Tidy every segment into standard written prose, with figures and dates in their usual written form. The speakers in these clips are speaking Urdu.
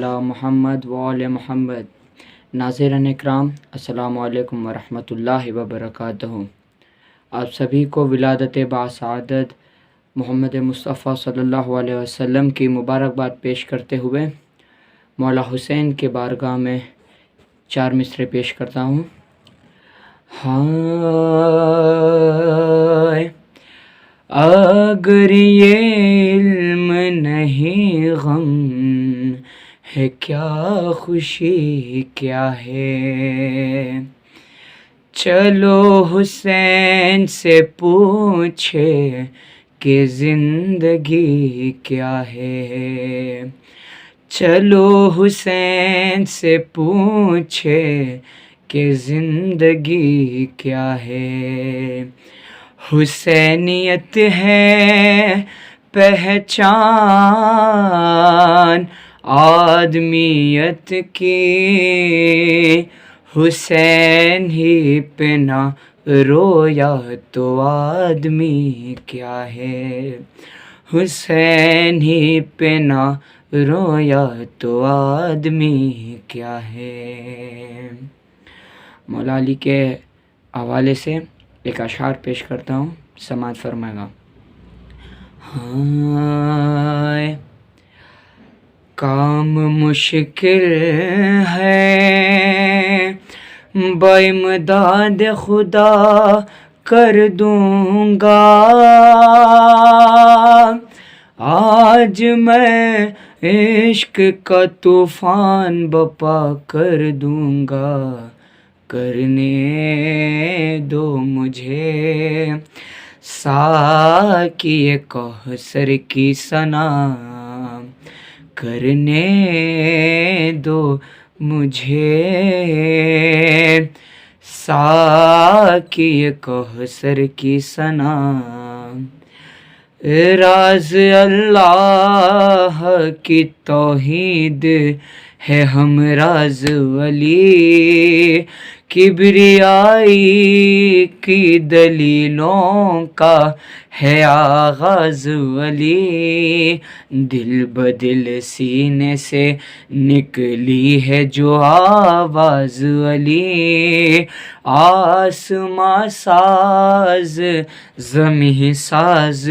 علی محمد وآل محمد۔ ناظرین اکرام، السلام علیکم ورحمۃ اللہ وبرکاتہ۔ آپ سبھی کو ولادت باسعادت محمد مصطفیٰ صلی اللہ علیہ وسلم کی مبارکباد پیش کرتے ہوئے مولا حسین کے بارگاہ میں 4 مصرعے پیش کرتا ہوں۔ ہائے اگر یہ علم نہیں غم ہے کیا خوشی کیا ہے، چلو حسین سے پوچھے کہ زندگی کیا ہے، چلو حسین سے پوچھے کہ زندگی کیا ہے۔ حسینیت ہے پہچان آدمیت کی، حسین ہی پہ نہ رویا تو آدمی کیا ہے، حسین ہی پہ نہ رویا تو آدمی کیا ہے۔ مولا علی کے حوالے سے ایک اشعار پیش کرتا ہوں، سماعت فرمائے گا۔ ہائے کام مشکل ہے بامداد خدا کر دوں گا، آج میں عشق کا طوفان بپا کر دوں گا، کرنے دو مجھے ساقی کوثر کی ثنا، کرنے دو مجھے ساقی کوثر کی ثنا۔ راز اللہ کی توحید ہے ہم راز ولی، کبریائی کی دلیلوں کا ہے آغاز ولی، دل بدل سینے سے نکلی ہے جو آواز ولی، آسماں ساز زمیں ساز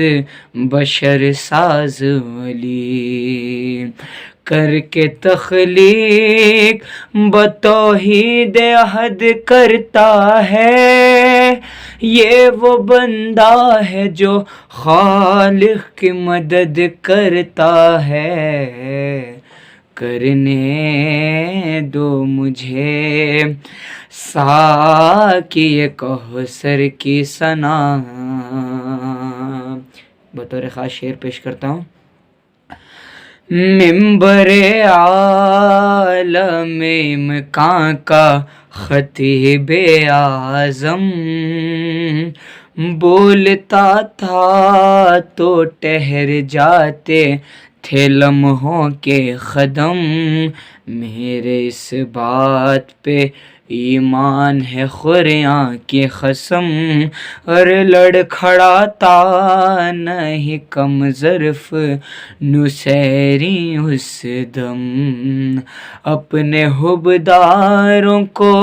بشر ساز ولی، کر کے تخلیق بتوحید عہد کرتا ہے، یہ وہ بندہ ہے جو خالق کی مدد کرتا ہے، کرنے دو مجھے ساقی کوثر کی ثنا۔ بطور خاص شعر پیش کرتا ہوں۔ منبر عالم امکان کا خطیب اعظم، بولتا تھا تو ٹھہر جاتے تھے لمحوں کے قدم، میرے اس بات پہ ایمان ہے خریاں کی قسم، اور لڑکھڑاتا نہیں کم ظرف نصیری اس دم، اپنے حبداروں کو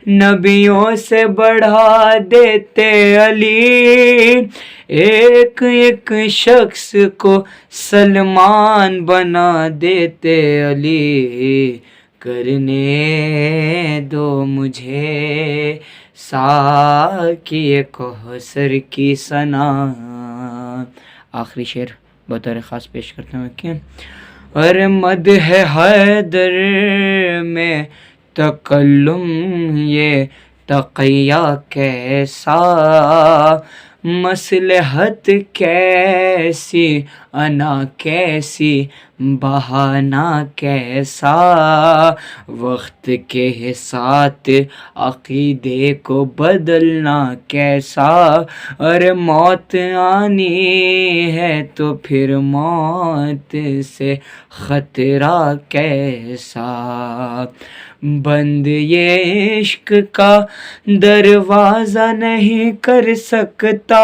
نبیوں سے بڑھا دیتے علی، ایک ایک شخص کو سلمان بنا دیتے علی، کرنے دو مجھے ساقی کوثر کی ثنا۔ آخری شعر بطور خاص پیش کرتے ہیں کہ اور مدح حیدر میں تکلم یہ تقیہ کیسا، مصلحت کیسی انا کیسی بہانہ کیسا، وقت کے ساتھ عقیدے کو بدلنا کیسا، اور موت آنی ہے تو پھر موت سے خطرہ کیسا، بند یہ عشق کا دروازہ نہیں کر سکتا،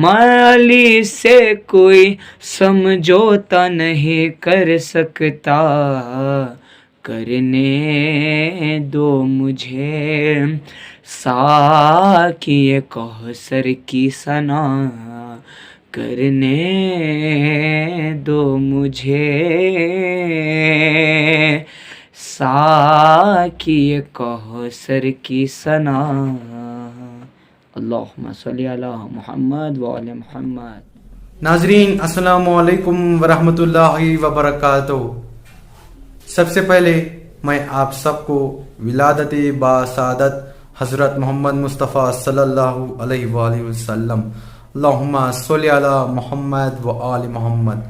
میں علی سے کوئی سمجھوتا نہیں کر سکتا، کرنے دو مجھے ساقی کوثر کی ثنا، کرنے دو مجھے ساقی کوثر کی ثنا۔ اللہم صلی علی محمد وآل محمد۔ ناظرین السلام علیکم ورحمۃ اللہ وبرکاتہ۔ سب سے پہلے میں آپ سب کو ولادت باسعادت حضرت محمد مصطفیٰ صلی اللہ علیہ وآلہ وسلم، اللہم صلی علی محمد و آل محمد،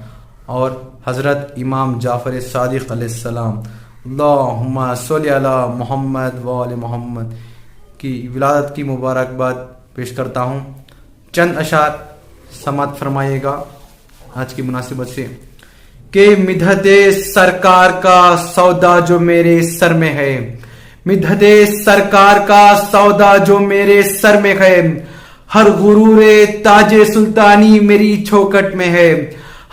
اور حضرت امام جعفر صادق علیہ السلام، اللہم صلی علی محمد و آل محمد کی ولادت کی مبارکباد پیش کرتا ہوں۔ چند اشعار سماعت فرمائیے گا آج کی مناسبت سے کہ مدحت سرکار کا سودا جو میرے سر میں ہے، مدحت سرکار کا سودا جو میرے سر میں ہے، ہر غرور تاج سلطانی میری چوکٹ میں ہے،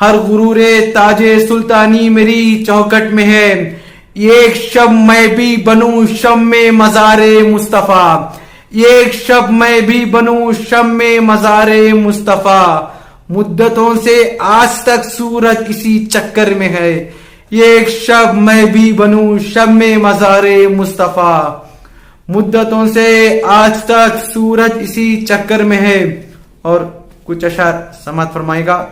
ہر غرور تاج سلطانی میری چوکٹ میں ہے، ایک شب میں بھی بنوں شم مزار مصطفیٰ، ایک شب میں بھی بنوں شم مزار مصطفیٰ، مدتوں سے آج تک سورج اسی چکر میں ہے، ایک شب میں بھی بنوں شم مزار مصطفیٰ، مدتوں سے آج تک سورج اسی چکر میں ہے۔ اور کچھ اشعار سماعت فرمائے گا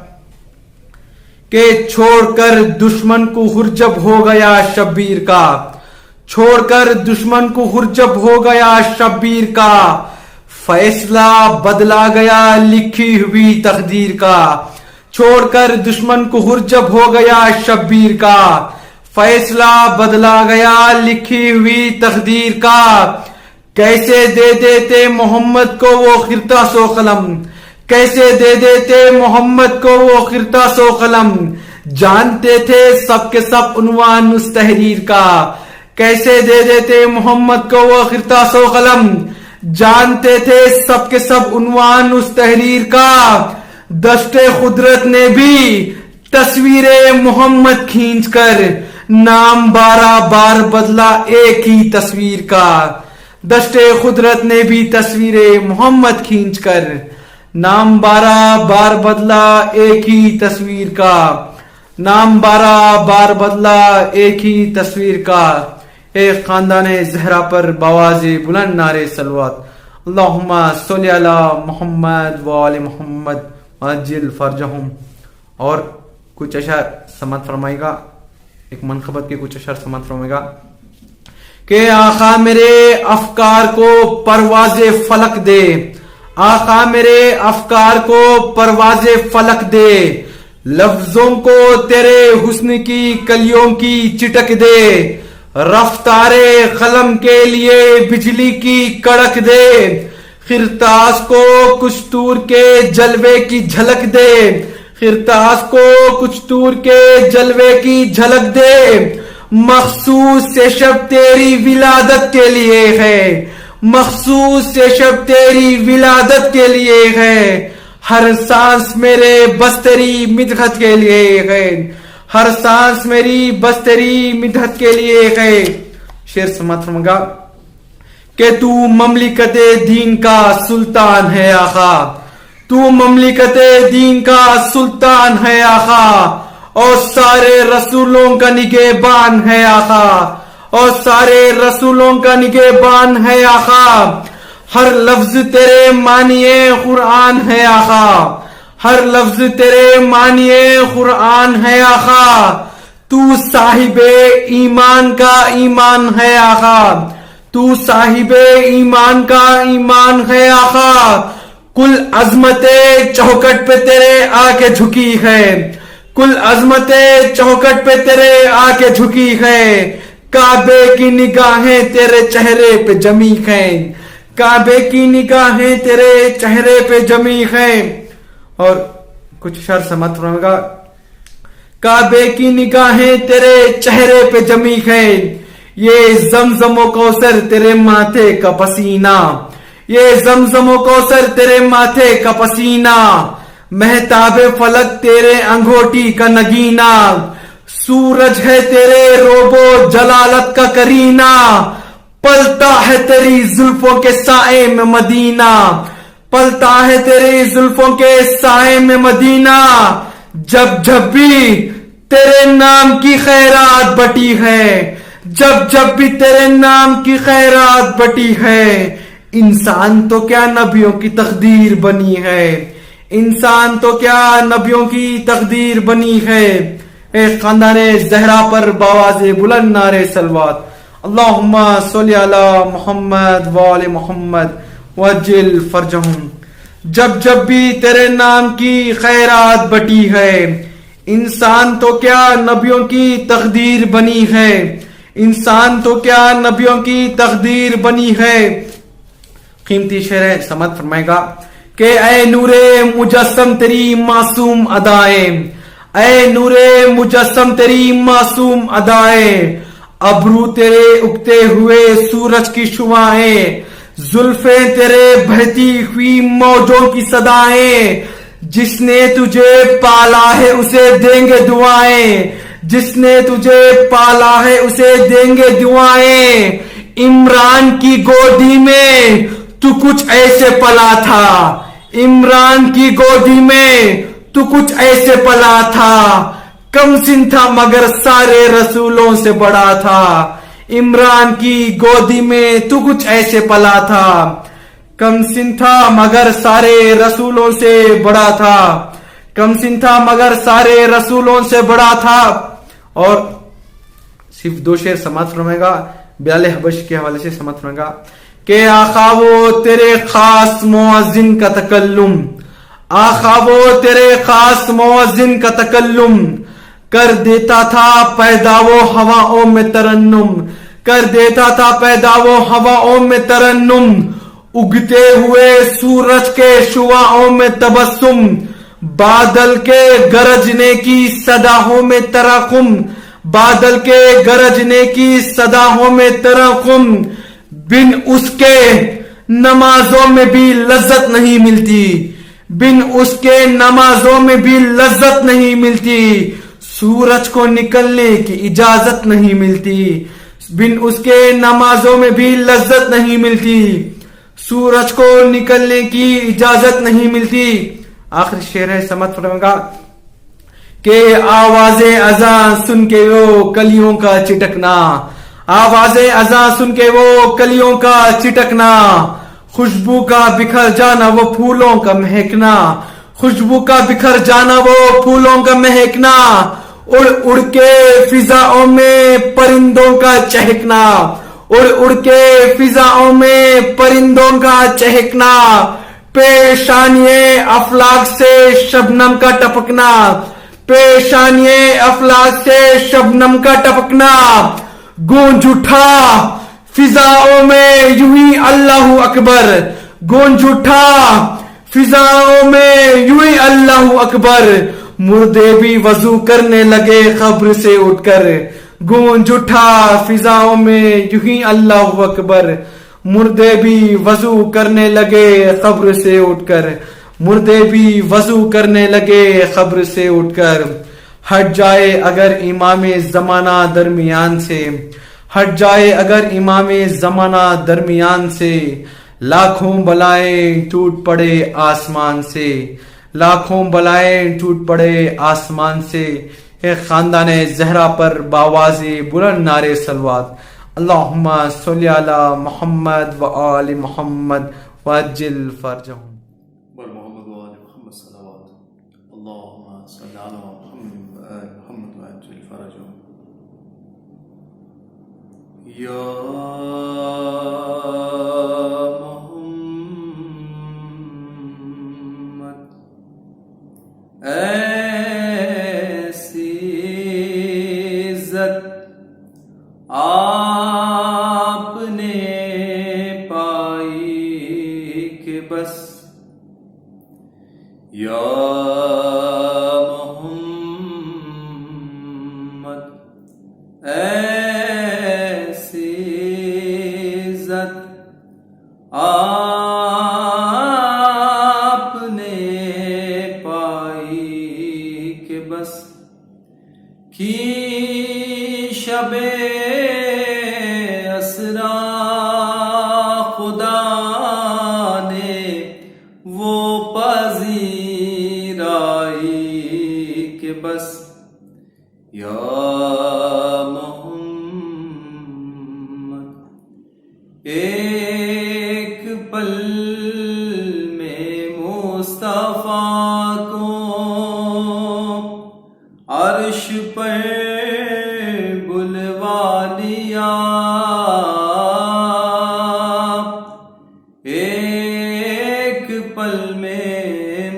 کہ چھوڑ کر دشمن کو ہرجب ہو گیا شبیر کا، چھوڑ کر دشمن کو ہرجب ہو گیا شبیر کا، فیصلہ بدلا گیا لکھی ہوئی تقدیر کا، چھوڑ کر دشمن کو ہرجب ہو گیا شبیر کا، فیصلہ بدلا گیا لکھی ہوئی تقدیر کا، کیسے دے دیتے محمد کو وہ خرطاس و قلم، کیسے دے دیتے محمد کو وہ خرطاس و قلم، جانتے تھے سب کے سب عنوان اس تحریر کا، کیسے دے دیتے محمد کو وہ خرطاس و قلم، جانتے تھے سب کے سب عنوان اس تحریر کا، دشت قدرت نے بھی تصویر محمد کھینچ کر نام 12 بار بدلا ایک ہی تصویر کا، دشت قدرت نے بھی تصویر محمد کھینچ کر نام 12 بار بدلا ایک ہی تصویر کا، نام 12 بار بدلا ایک ہی تصویر کا، ایک خاندان زہرا پر بواز بلند نعرے صلوات، اللہم صلی علی محمد و آل محمد عجل فرجہم۔ اور کچھ اشعار سماعت فرمائے گا، ایک منقبت کے کچھ اشعار سماعت فرمائے گا کہ آقا میرے افکار کو پرواز فلک دے، آقا میرے افکار کو پرواز فلک دے، لفظوں کو تیرے حسن کی کلیوں کی چٹک دے، رفتار قلم کے لیے بجلی کی کڑک دے، خرطاس کو کچھ طور کے جلوے کی جھلک دے، خرطاس کو کچھ طور کے جلوے کی جھلک دے، مخصوص سے شب تیری ولادت کے لیے ہے، مخصوص سے شب تیری ولادت کے لیے ہے، ہر سانس میرے بستری مدحت کے لیے ہے، ہر سانس میری بستری مدحت کے لیے ہے۔ شعر سماعت فرمائے گا کہ تو مملکت دین کا سلطان ہے آقا، تو مملکت دین کا سلطان ہے آقا، اور سارے رسولوں کا نگہبان ہے آقا، اور سارے رسولوں کا نگہبان ہے آقا، ہر لفظ تیرے معنی قرآن ہے آقا، ہر لفظ تیرے معنی قرآن ہے آقا، تو صاحب ایمان کا ایمان ہے آقا، تو صاحب ایمان کا ایمان ہے آقا، کل عظمت چوکٹ پہ تیرے آ کے جھکی ہے، کل عظمت چوکٹ پہ تیرے آ کے جھکی ہے، کعبے کی نگاہیں تیرے چہرے پہ جمی ہیں، کعبے کی نگاہیں تیرے چہرے پہ جمی ہیں۔ اور کچھ شعر سماعت فرمائے گا کعبے کی نگاہیں تیرے چہرے پہ جمی ہے، یہ زمزم و کوثر تیرے ماتھے کا پسینہ، یہ زمزم و کوثر تیرے ماتھے کا پسینہ، مہتاب فلک تیرے انگوٹھی کا نگینہ، سورج ہے تیرے روب و جلالت کا کرینہ، پلتا ہے تیری زلفوں کے سائے میں مدینہ، پلتا ہے تیری زلفوں کے سائے میں مدینہ، جب جب بھی تیرے نام کی خیرات بٹی ہے، جب جب بھی تیرے نام کی خیرات بٹی ہے، انسان تو کیا نبیوں کی تقدیر بنی ہے، انسان تو کیا نبیوں کی تقدیر بنی ہے۔ اے خاندان زہرا پر باواز بلند نعرے صلوات، اللہم صلی علی محمد وآل محمد وعجل فرجہم۔ جب جب بھی تیرے نام کی خیرات بٹی ہے، انسان تو کیا نبیوں کی تقدیر بنی ہے، انسان تو کیا نبیوں کی تقدیر بنی ہے۔ قیمتی شعر ہے، سماعت فرمائے گا کہ اے نور مجسم تیری معصوم ادائیں، اے نور مجسم تیری معصوم ادائیں، ابرو تیرے اگتے ہوئے سورج کی شعاعیں، زلفیں تیرے بہتی ہوئی موجوں کی صدائیں، جس نے تجھے پالا ہے اسے دیں گے دعائیں، جس نے تجھے پالا ہے اسے دیں گے دعائیں، عمران کی گودی میں تو کچھ ایسے پلا تھا، عمران کی گودی میں تو کچھ ایسے پلا تھا، کم سن تھا مگر سارے رسولوں سے بڑا تھا، عمران کی گودی میں تو کچھ ایسے پلا تھا، کم سن تھا مگر سارے رسولوں سے بڑا تھا، کم سن تھا مگر سارے رسولوں سے بڑا تھا۔ اور صرف دو شعر سماعت فرمائے گا بلال حبشی کے حوالے سے، سماعت فرمائے گا کہ آقا وہ تیرے خاص مؤذن کا تکلم، آقا وہ تیرے خاص مؤذن کا تکلم، کر دیتا تھا پیدا وہ ہواؤں میں ترنم، کر دیتا تھا پیدا وہ ہواؤں میں ترنم، اگتے ہوئے سورج کے شعاعوں میں تبسم، بادل کے گرجنے کی صداؤں میں تراقم، بادل کے گرجنے کی صداؤں میں تراقم، بن اس کے نمازوں میں بھی لذت نہیں ملتی، بن اس کے نمازوں میں بھی لذت نہیں ملتی، سورج کو نکلنے کی اجازت نہیں ملتی، بن اس کے نمازوں میں بھی لذت نہیں ملتی، سورج کو نکلنے کی اجازت نہیں ملتی۔ آخری شعر ہے، سمجھ فرمائے گا کہ آواز اذان سن کے وہ کلیوں کا چٹکنا، آواز اذان سن کے وہ کلیوں کا چٹکنا، خوشبو کا بکھر جانا وہ پھولوں کا مہکنا، خوشبو کا بکھر جانا وہ پھولوں کا مہکنا، اڑ اڑ کے فضاؤں میں پرندوں کا چہکنا، اڑ اڑ کے فضاؤں میں پرندوں کا چہکنا، پیشانی افلاک سے شبنم کا ٹپکنا، پیشانی افلاک سے شبنم کا ٹپکنا، گونج اٹھا فضاؤں میں یوں ہی اللہ اکبر، گونج اٹھا فضاؤں میں یوں ہی اللہ اکبر، مردے بھی وضو کرنے لگے قبر سے اٹھ کر، گونج اٹھا فضاؤں میں یوں ہی اللہ اکبر، مردے بھی وضو کرنے لگے قبر سے اٹھ کر، مردے بھی وضو کرنے لگے قبر سے اٹھ کر، ہٹ جائے اگر امام زمانہ درمیان سے، ہٹ جائے اگر امام زمانہ درمیان سے، لاکھوں بلائیں ٹوٹ پڑے آسمان سے، لاکھوں بلائیں ٹوٹ پڑے آسمان سے۔ ایک خاندان زہرا پر باواز بلند نعرے صلوات، اللہم صلی علی محمد و آل محمد وعجل فرجہم۔ محمد و آل محمد صلوات، اللہم صلی علی محمد و آل محمد وعجل فرجہم۔ یا ایسی عزت آپ نے پائی کہ بس، یا محمد ایسی عزت آپ نے پائی کہ بس کی شب اسرا خدا نے وہ پذیرائی کہ بس یا محمد ایک پل میں مصطفیٰ کو عرش پر بلوا لیا، ایک پل میں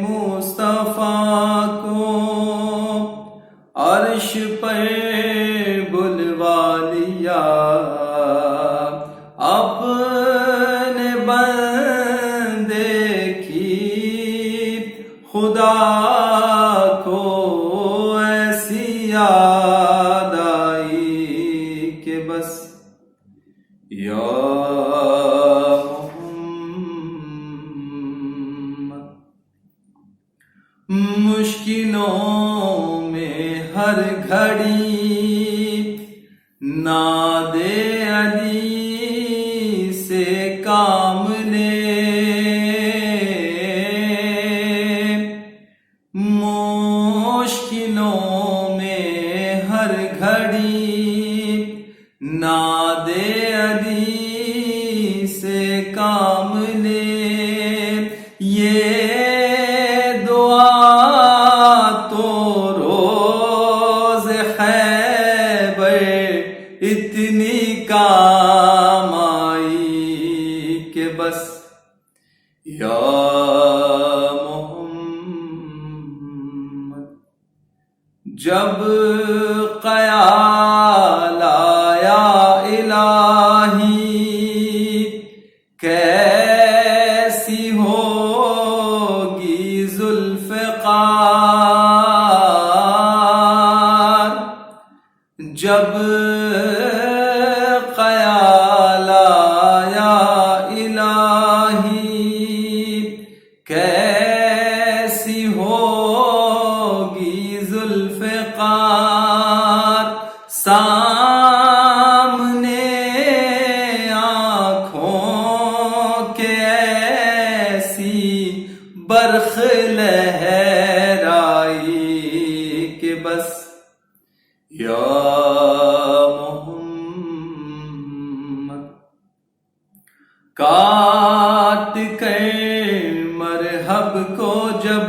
مصطفیٰ کو عرش پر بلوا لیا، اپنے بندے کی خدا کو ایسی یاد آئی کہ بس یا محمد مشکلوں میں ہر گھڑی ناد علی سے کام لے، مشکلوں میں ہر گھڑی ناد علی سے کام لے، یہ دعا تو روز خیبر اتنی کام آئی کہ بس یا محمد جب خیال آیا الہی کیسی ہوگی ذوالفقار، جب خیال آیا الہی کیسی ہوگی ذوالفقار، سامنے آنکھوں کے ایسی برق لہرائی کہ بس یا محمد کاٹ کر مرحب کو جب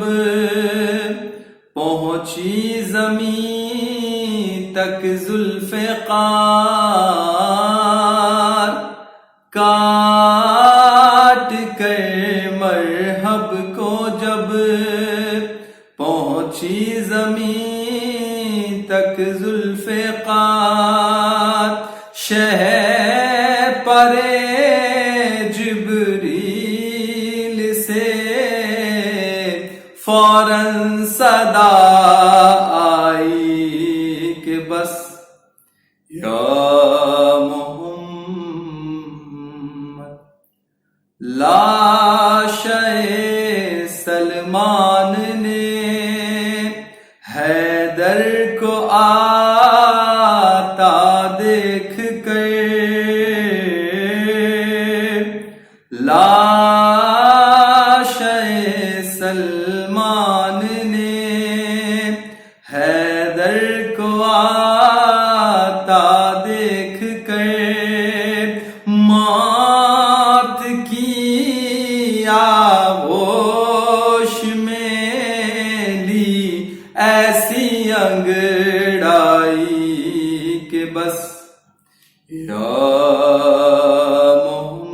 پہنچی زمین تک ذوالفقار، کاٹ کر مرحب کو جب پہنچی زمین تک ذوالفقار، شہ پر جبریل سے فوراً صدا آئی کہ بس یا محمد لاشے سلمان نے حیدر کو آتا دیکھ کر، لاشے سلمان نے حیدر کو آتا دیکھ کر موت کی آغوش میں لی ایسی انگڑائی کہ بس یا محمد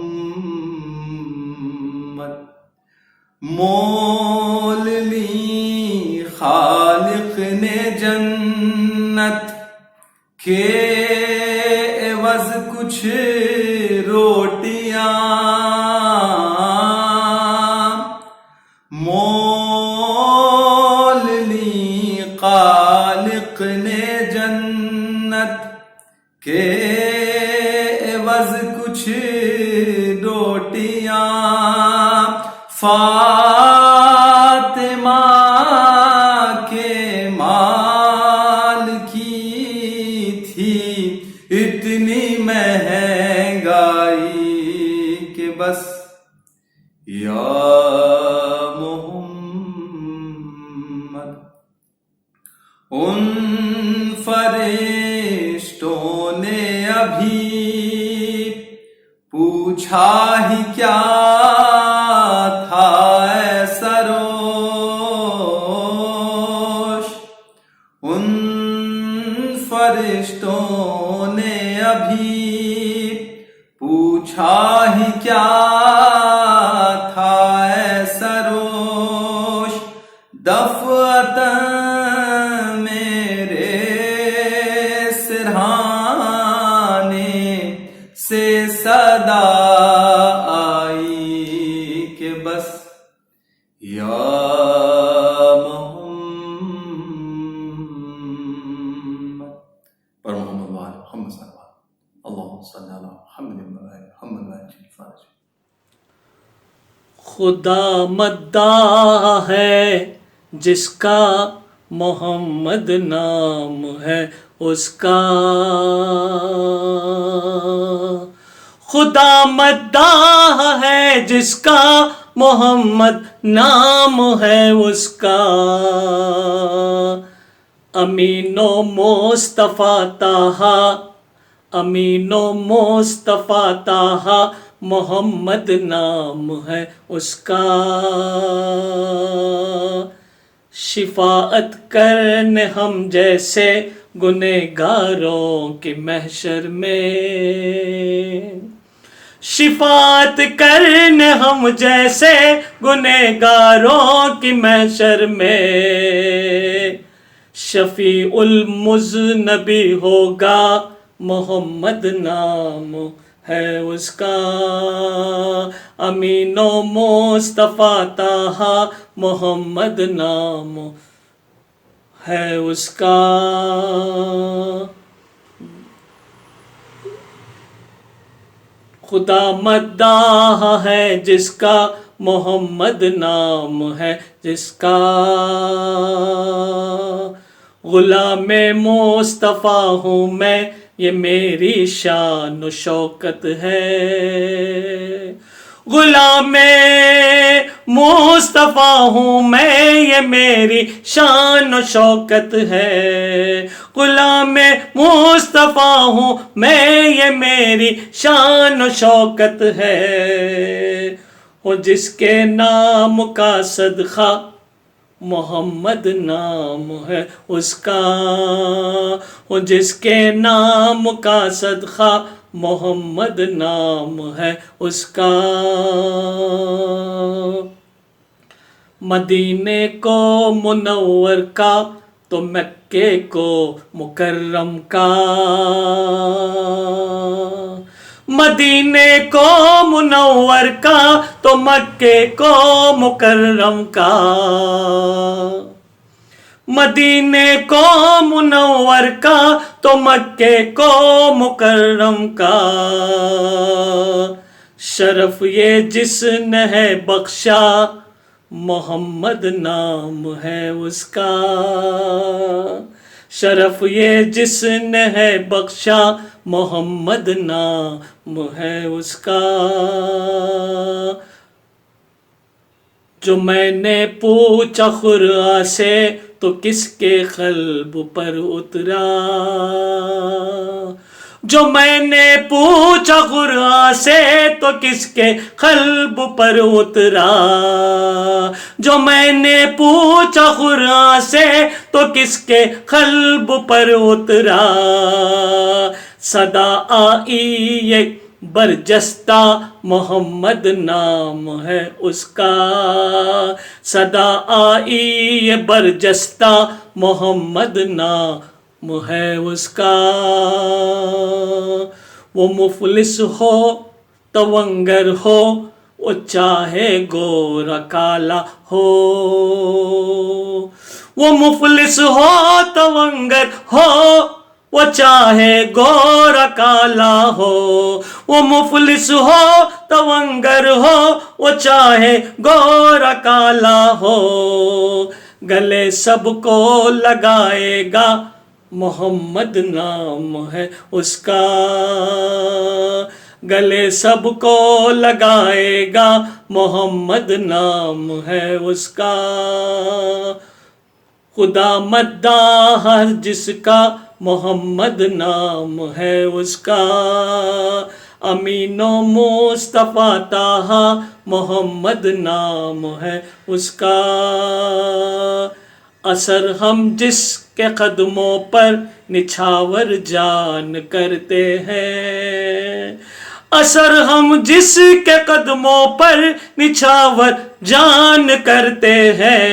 مول لی خالق نے جنت کے عوض کچھ روٹیاں، مول لی خالق نے جنت روٹیاں فاطمہ کے مال کی تھی، اتنی مہنگائی کہ بس یا محمد ان فرشتوں نے ابھی پوچھا ہی کیا تھا اے سروش، ان فرشتوں نے ابھی پوچھا ہی کیا تھا اے سروش، دفعتاً میرے سرہانے سے صدا آئی کہ بس یا محمد پر محمد وآل محمد صلی اللہ علیہ وسلم، اللہم صلی علی محمد وآل محمد وآجل فارج۔ خدا مداح ہے جس کا محمد نام ہے اس کا، خدا مداح ہے جس کا محمد نام ہے اس کا، امین و مصطفیٰ طٰہٰ، امین و مصطفیٰ طٰہٰ محمد نام ہے اس کا، شفاعت کرنے ہم جیسے گنہگاروں کے محشر میں، شفاعت کرنے ہم جیسے گنہگاروں کی محشر میں، شفیع المذنبی ہوگا محمد نام ہے اس کا، امین و مصطفیٰ طٰہٰ محمد نام ہے اس کا، خدا مداح ہے جس کا محمد نام ہے جس کا، غلام مصطفیٰ ہوں میں یہ میری شان و شوکت ہے، غلام مصطفیٰ ہوں میں یہ میری شان و شوکت ہے، غلام مصطفیٰ ہوں میں یہ میری شان و شوکت ہے، وہ جس کے نام کا صدقہ محمد نام ہے اس کا، وہ جس کے نام کا صدقہ محمد نام ہے اس کا، مدینے کو منور کا تو مکے کو مکرم کا، مدینے کو منور کا تو مکے کو مکرم کا، مدینے کو منور کا تو مکے کو مکرم کا، شرف یہ جس نے ہے بخشا محمد نام ہے اس کا، شرف یہ جس نے ہے بخشا محمد نام ہے اس کا، جو میں نے پوچھا خرا سے تو کس کے قلب پر اترا، جو میں نے پوچھا خرا سے تو کس کے قلب پر اترا، جو میں نے پوچھا خرا سے تو کس کے قلب پر اترا، صدا آئی یہ برجستہ محمد نام ہے اس کا، صدا آئی یہ برجستہ محمد نام ہے اس کا، وہ مفلس ہو تونگر ہو وہ چاہے گورا کالا ہو، وہ مفلس ہو تونگر ہو وہ چاہے گورا کالا ہو، وہ مفلس ہو تونگر ہو، وہ چاہے گورا کالا ہو، گلے سب کو لگائے گا، محمد نام ہے اس کا، گلے سب کو لگائے گا، محمد نام ہے اس کا، خدا مداح ہے جس کا، محمد نام ہے اس کا، امین و مصطفیٰ طٰہٰ، محمد نام ہے اس کا، اثر ہم جس کے قدموں پر نچھاور جان کرتے ہیں، اثر ہم جس کے قدموں پر نچھاور جان کرتے ہیں،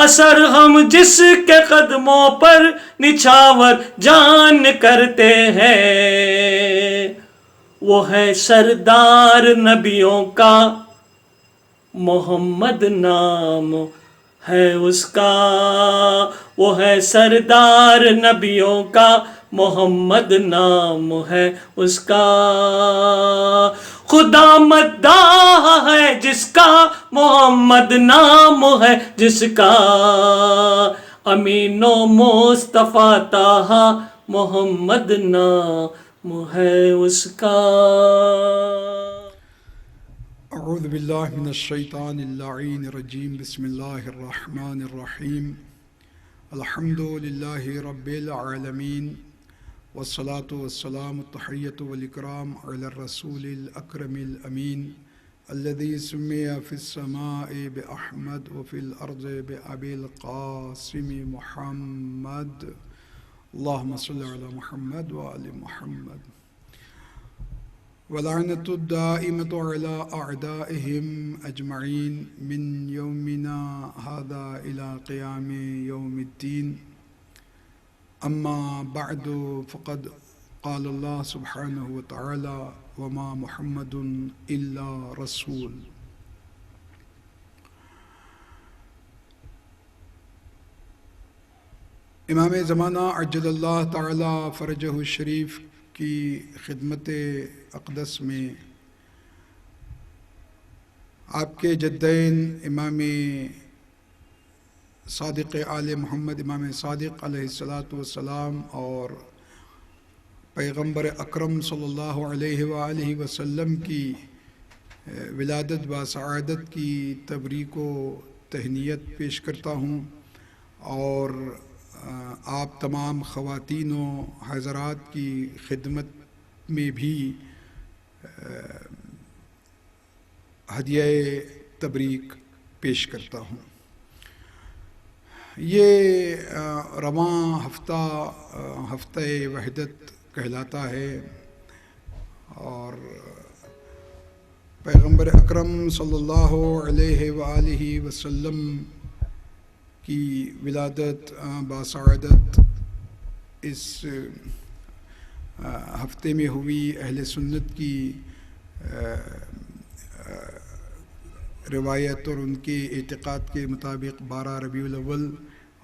اثر ہم جس کے قدموں پر نچھاور جان کرتے ہیں، وہ ہے سردار نبیوں کا، محمد نام ہے اس کا، وہ ہے سردار نبیوں کا، محمد نام ہے اس کا، خدا مداح ہے جس کا، محمد نام ہے جس کا، امین و مصطفیٰ طٰہٰ، محمد نام ہے اس کا۔ اعوذ باللہ من الشیطان اللعین الرجیم، بسم اللہ الرحمن الرحیم، الحمد للہ رب العالمین، والصلاة والسلام التحیۃ والاکرام علی الرسول الاکرم الامین، الذي سمي في السماء بأحمد وفي الأرض بأبي القاسم محمد، اللهم صل على محمد وآل محمد، ولعنة الدائمة على أعدائهم أجمعين من يومنا هذا إلى قيام يوم الدين، أما بعد، فقد قال الله سبحانه وتعالى: وما محمد إلا رسول۔ امام زمانہ عجل اللہ تعالی فرجہ الشریف کی خدمت اقدس میں آپ کے جدین امام صادق آل محمد، امام صادق علیہ السلام اور پیغمبر اکرم صلی اللہ علیہ وآلہ وسلم کی ولادت با سعادت کی تبریک و تہنیت پیش کرتا ہوں، اور آپ تمام خواتین و حضرات کی خدمت میں بھی ہدیہ تبریک پیش کرتا ہوں۔ یہ رواں ہفتہ وحدت کہلاتا ہے، اور پیغمبر اکرم صلی اللہ علیہ وآلہ وسلم کی ولادت باسعادت اس ہفتے میں ہوئی۔ اہل سنت کی روایت اور ان کے اعتقاد کے مطابق 12 ربیع الاول،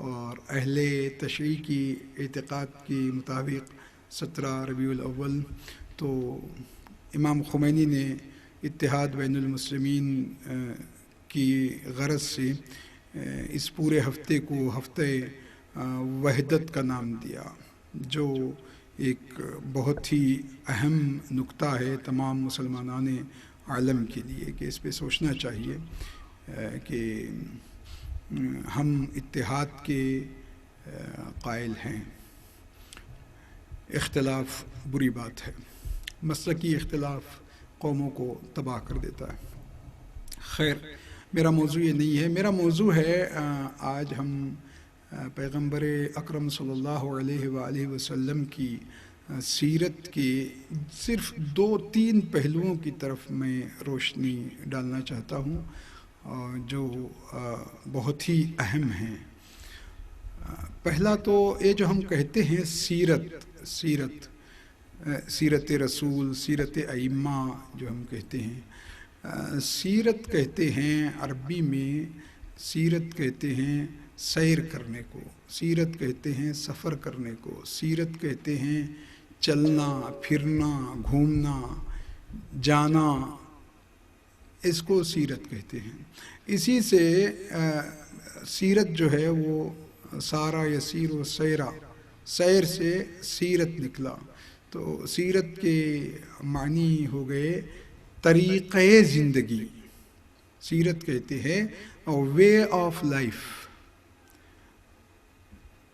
اور اہل تشریع کی اعتقاد کے مطابق 17 ربیع الاول۔ تو امام خمینی نے اتحاد بین المسلمین کی غرض سے اس پورے ہفتے کو ہفتہ وحدت کا نام دیا، جو ایک بہت ہی اہم نکتہ ہے تمام مسلمانان عالم کے لیے، کہ اس پہ سوچنا چاہیے کہ ہم اتحاد کے قائل ہیں۔ اختلاف بری بات ہے، مسلکی اختلاف قوموں کو تباہ کر دیتا ہے۔ خیر، میرا موضوع یہ نہیں ہے، میرا موضوع ہے آج ہم پیغمبر اکرم صلی اللہ علیہ وآلہ وسلم کی سیرت کے صرف 2-3 پہلوؤں کی طرف میں روشنی ڈالنا چاہتا ہوں، جو بہت ہی اہم ہیں۔ پہلا تو یہ جو ہم کہتے ہیں سیرت رسول، سیرت ائمہ جو ہم کہتے ہیں، سیرت کہتے ہیں عربی میں، سیرت کہتے ہیں سیر کرنے کو، سیرت کہتے ہیں سفر کرنے کو، سیرت کہتے ہیں چلنا پھرنا گھومنا جانا، اس کو سیرت کہتے ہیں۔ اسی سے سیرت جو ہے وہ سارا یسیر و سیرا، سیر سے سیرت نکلا، تو سیرت کے معنی ہو گئے طریقۂ زندگی، سیرت کہتے ہیں وے آف لائف،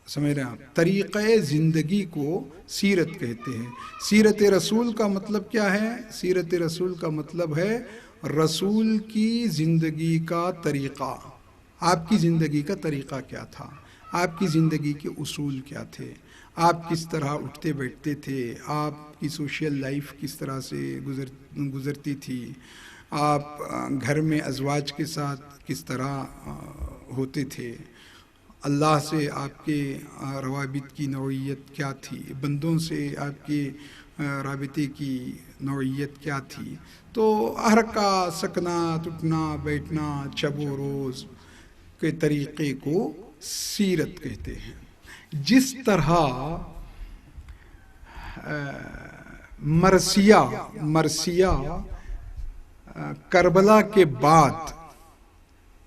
سمجھ رہے ہیں آپ، طریقۂ زندگی کو سیرت کہتے ہیں۔ سیرت رسول کا مطلب کیا ہے؟ سیرت رسول کا مطلب ہے رسول کی زندگی کا طریقہ، آپ کی زندگی کا طریقہ کیا تھا، آپ کی زندگی کے اصول کیا تھے، آپ کس طرح اٹھتے بیٹھتے تھے، آپ کی سوشل لائف کس طرح سے گزرتی تھی، آپ گھر میں ازواج کے ساتھ کس طرح ہوتے تھے، اللہ سے آپ کے روابط کی نوعیت کیا تھی، بندوں سے آپ کے رابطے کی نوعیت کیا تھی۔ تو حرکات سکنات اٹھنا بیٹھنا شب و روز کے طریقے کو سیرت کہتے ہیں۔ جس طرح مرثیہ کربلا کے بعد،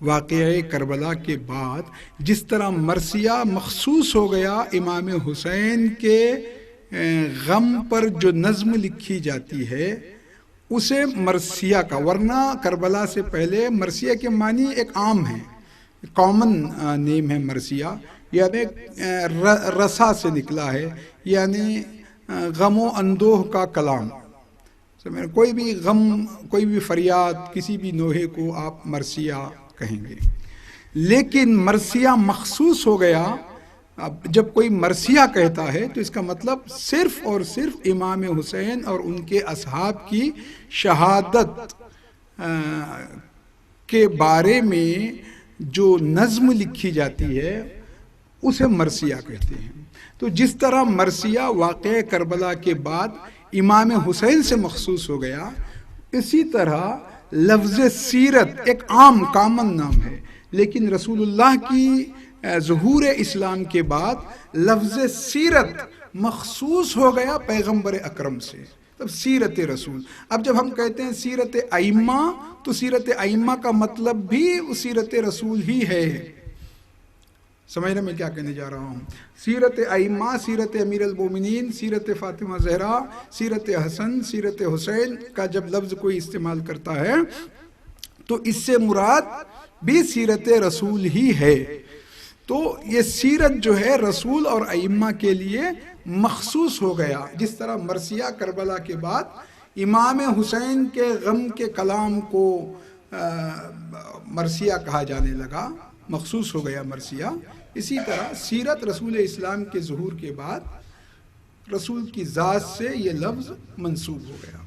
واقعہ کربلا کے بعد جس طرح مرثیہ مخصوص ہو گیا امام حسین کے غم پر جو نظم لکھی جاتی ہے اسے مرثیہ کا، ورنہ کربلا سے پہلے مرثیہ کے معنی ایک عام ہے، کامن نیم ہے مرثیہ، یعنی رسا سے نکلا ہے، یعنی غم و اندوہ کا کلام، کوئی بھی غم کوئی بھی فریاد کسی بھی نوحے کو آپ مرثیہ کہیں گے۔ لیکن مرثیہ مخصوص ہو گیا، اب جب کوئی مرثیہ کہتا ہے تو اس کا مطلب صرف اور صرف امام حسین اور ان کے اصحاب کی شہادت کے بارے میں جو نظم لکھی جاتی ہے اسے مرثیہ کہتے ہیں۔ تو جس طرح مرثیہ واقعہ کربلا کے بعد امام حسین سے مخصوص ہو گیا، اسی طرح لفظ سیرت ایک عام کامن نام ہے، لیکن رسول اللہ کی ظہور اسلام کے بعد لفظ سیرت مخصوص ہو گیا پیغمبر اکرم سے، تب سیرت رسول۔ اب جب ہم کہتے ہیں سیرت ائمہ تو سیرت ائمہ کا مطلب بھی سیرت رسول ہی ہے۔ سمجھ رہے میں کیا کہنے جا رہا ہوں؟ سیرت ائمہ، سیرت امیر المومنین، سیرت فاطمہ زہرا، سیرت حسن، سیرت حسین کا جب لفظ کوئی استعمال کرتا ہے تو اس سے مراد بھی سیرت رسول ہی ہے۔ تو یہ سیرت جو ہے رسول اور ائمہ کے لیے مخصوص ہو گیا، جس طرح مرثیہ کربلا کے بعد امام حسین کے غم کے کلام کو مرثیہ کہا جانے لگا، مخصوص ہو گیا مرثیہ، اسی طرح سیرت رسول اسلام کے ظہور کے بعد رسول کی ذات سے یہ لفظ منسوب ہو گیا۔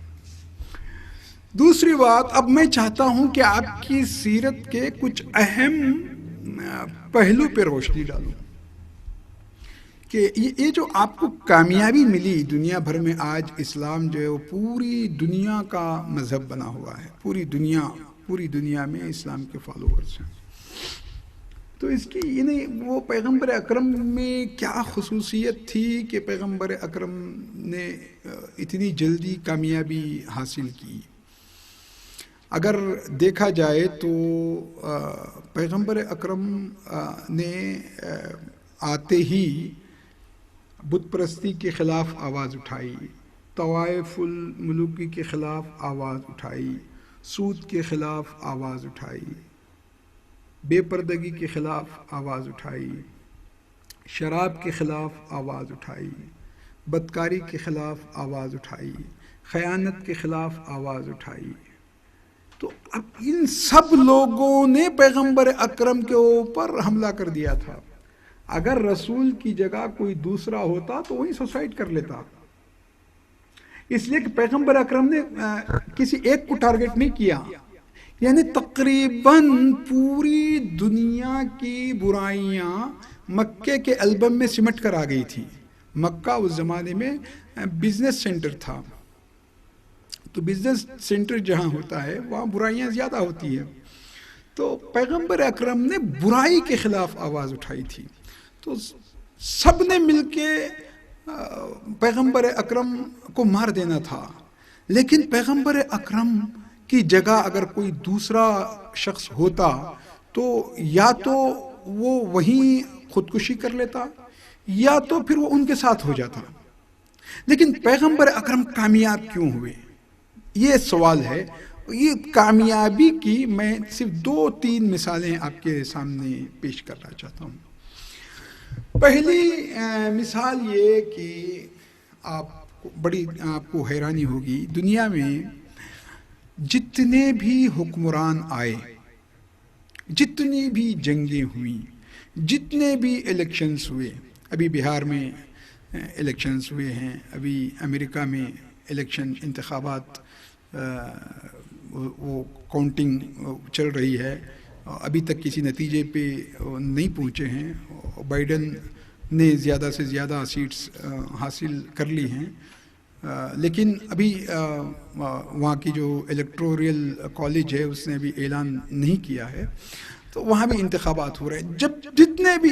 دوسری بات، اب میں چاہتا ہوں کہ آپ کی سیرت کے کچھ اہم پہلو پہ روشنی ڈالوں کہ یہ جو آپ کو کامیابی ملی دنیا بھر میں، آج اسلام جو ہے وہ پوری دنیا کا مذہب بنا ہوا ہے، پوری دنیا میں اسلام کے فالوورز ہیں، تو اس کی یعنی وہ پیغمبر اکرم میں کیا خصوصیت تھی کہ پیغمبر اکرم نے اتنی جلدی کامیابی حاصل کی؟ اگر دیکھا جائے تو پیغمبر اکرم نے آتے ہی بت پرستی کے خلاف آواز اٹھائی، طوائف الملوکی کے خلاف آواز اٹھائی، سود کے خلاف آواز اٹھائی، بے پردگی کے خلاف آواز اٹھائی، شراب کے خلاف آواز اٹھائی، بدکاری کے خلاف آواز اٹھائی، خیانت کے خلاف آواز اٹھائی۔ تو اب ان سب لوگوں نے پیغمبر اکرم کے اوپر حملہ کر دیا تھا، اگر رسول کی جگہ کوئی دوسرا ہوتا تو وہی سوسائڈ کر لیتا، اس لیے کہ پیغمبر اکرم نے کسی ایک کو ٹارگٹ نہیں کیا، یعنی تقریباً پوری دنیا کی برائیاں مکے کے البم میں سمٹ کر آ گئی تھی۔ مکہ اس زمانے میں بزنس سینٹر تھا، تو بزنس سینٹر جہاں ہوتا ہے وہاں برائیاں زیادہ ہوتی ہیں، تو پیغمبر اکرم نے برائی کے خلاف آواز اٹھائی تھی، تو سب نے مل کے پیغمبر اکرم کو مار دینا تھا، لیکن پیغمبر اکرم کی جگہ اگر کوئی دوسرا شخص ہوتا تو یا تو وہ وہیں خودکشی کر لیتا یا تو پھر وہ ان کے ساتھ ہو جاتا۔ لیکن پیغمبر اکرم کامیاب کیوں ہوئے؟ یہ سوال ہے۔ یہ کامیابی کی میں صرف 2-3 مثالیں آپ کے سامنے پیش کرنا چاہتا ہوں۔ پہلی مثال یہ کہ آپ کو حیرانی ہوگی، دنیا میں جتنے بھی حکمران آئے، جتنی بھی جنگیں ہوئیں، جتنے بھی الیکشنز ہوئے، ابھی بہار میں الیکشنز ہوئے ہیں، ابھی امریکہ میں الیکشن انتخابات وہ کاؤنٹنگ چل رہی ہے، ابھی تک کسی نتیجے پہ نہیں پہنچے ہیں، بائیڈن نے زیادہ سے زیادہ سیٹس حاصل کر لی ہیں، لیکن ابھی وہاں کی جو الیکٹورل کالج ہے اس نے ابھی اعلان نہیں کیا ہے، تو وہاں بھی انتخابات ہو رہے ہیں۔ جب جتنے بھی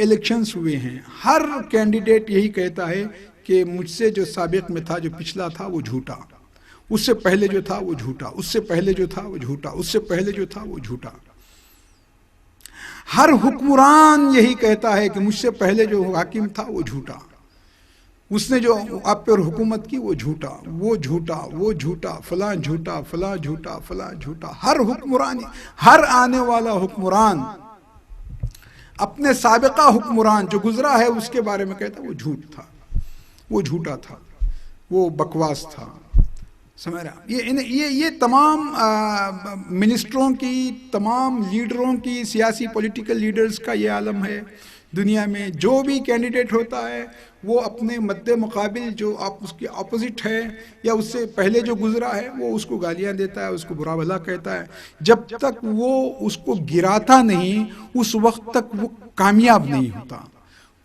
الیکشنز ہوئے ہیں، ہر کینڈیڈیٹ یہی کہتا ہے کہ مجھ سے جو سابق میں تھا، جو پچھلا تھا وہ جھوٹا، اس سے پہلے جو تھا وہ جھوٹا، اس سے پہلے جو تھا وہ جھوٹا، اس سے پہلے جو تھا وہ جھوٹا۔ ہر حکمران یہی کہتا ہے کہ مجھ سے پہلے جو حاکم تھا وہ جھوٹا، اس نے جو آپ پر حکومت کی وہ جھوٹا، وہ جھوٹا، وہ جھوٹا، فلاں جھوٹا، فلاں جھوٹا، فلاں جھوٹا۔ ہر حکمران، ہر آنے والا حکمران اپنے سابقہ حکمران جو گزرا ہے اس کے بارے میں کہتا وہ جھوٹ تھا، وہ جھوٹا تھا، وہ بکواس تھا۔ سمجھ رہا؟ یہ تمام منسٹروں کی، تمام لیڈروں کی، سیاسی پولیٹیکل لیڈرز کا یہ عالم ہے۔ دنیا میں جو بھی کینڈیڈیٹ ہوتا ہے وہ اپنے مد مقابل جو آپ اس کے اپوزٹ ہے یا اس سے پہلے جو گزرا ہے وہ اس کو گالیاں دیتا ہے، اس کو برا بھلا کہتا ہے۔ جب تک وہ اس کو گراتا نہیں اس وقت تک وہ کامیاب نہیں ہوتا۔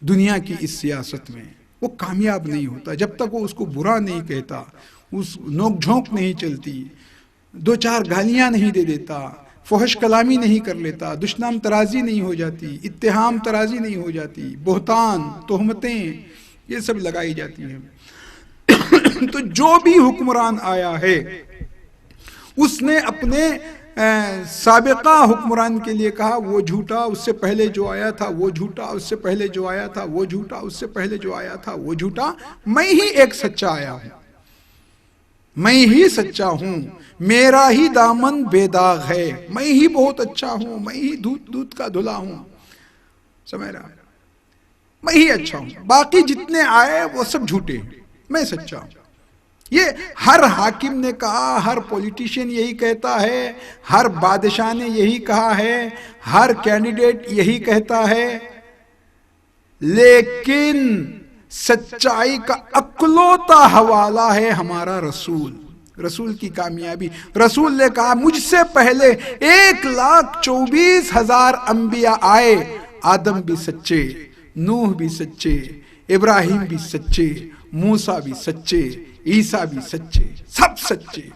دنیا کی اس سیاست میں وہ کامیاب نہیں ہوتا جب تک وہ اس کو برا نہیں کہتا، اس نوک جھونک نہیں چلتی، 2-4 گالیاں نہیں دے دیتا، فحش کلامی نہیں کر لیتا، دشنام ترازی نہیں ہو جاتی، اتہام ترازی نہیں ہو جاتی، بہتان، تہمتیں یہ سب لگائی جاتی ہیں۔ تو جو بھی حکمران آیا ہے اس نے اپنے سابقہ حکمران کے لیے کہا وہ جھوٹا، اس سے پہلے جو آیا تھا وہ جھوٹا، اس سے پہلے جو آیا تھا وہ جھوٹا، اس سے پہلے جو آیا تھا وہ جھوٹا، میں ہی ایک سچا آیا ہوں، میں ہی سچا ہوں، میرا ہی دامن بے داغ ہے، میں ہی بہت اچھا ہوں، میں ہی دودھ کا دھلا ہوں۔ سمجھ رہا؟ میں ہی اچھا ہوں، باقی جتنے آئے وہ سب جھوٹے ہیں، میں سچا ہوں۔ یہ ہر حاکم نے کہا، ہر پولیٹیشین یہی کہتا ہے، ہر بادشاہ نے یہی کہا ہے، ہر کینڈیڈیٹ یہی کہتا ہے، لیکن سچائی کا اکلوتا حوالہ ہے ہمارا رسول۔ رسول کی کامیابی، رسول نے کہا مجھ سے پہلے 1,24,000 انبیاء آئے، آدم بھی سچے، نوح بھی سچے، ابراہیم بھی سچے، موسیٰ بھی سچے، عیسیٰ بھی سچے، سب سچے۔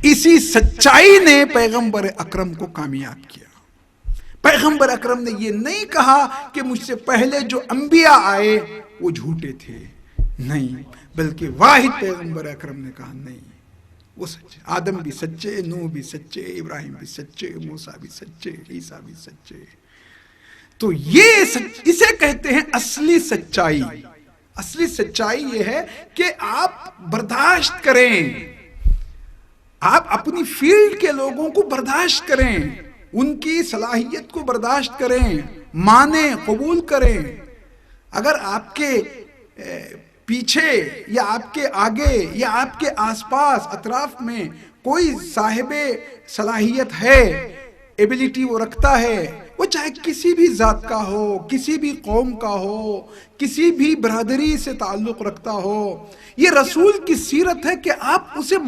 اسی سچائی نے پیغمبر اکرم کو کامیاب کیا۔ پیغمبر اکرم نے یہ نہیں کہا کہ مجھ سے پہلے جو انبیاء آئے وہ جھوٹے تھے، نہیں، بلکہ واحد پیغمبر اکرم نے کہا نہیں، وہ سچے، آدم بھی سچے، نوح بھی سچے، ابراہیم بھی سچے، موسیٰ بھی سچے، عیسیٰ بھی سچے۔ تو یہ اسے کہتے ہیں اصلی سچائی۔ اصلی سچائی یہ ہے کہ آپ برداشت کریں، آپ اپنی فیلڈ کے لوگوں کو برداشت کریں، ان کی صلاحیت کو برداشت کریں، مانیں، قبول کریں۔ اگر آپ کے پیچھے یا آپ کے آگے یا آپ کے آس پاس اطراف میں کوئی صاحب صلاحیت ہے، ایبیلٹی وہ رکھتا ہے، وہ چاہے کسی بھی ذات کا ہو، کسی بھی قوم کا ہو، کسی بھی برادری سے تعلق رکھتا ہو، یہ رسول کی سیرت ہے کہ آپ اسے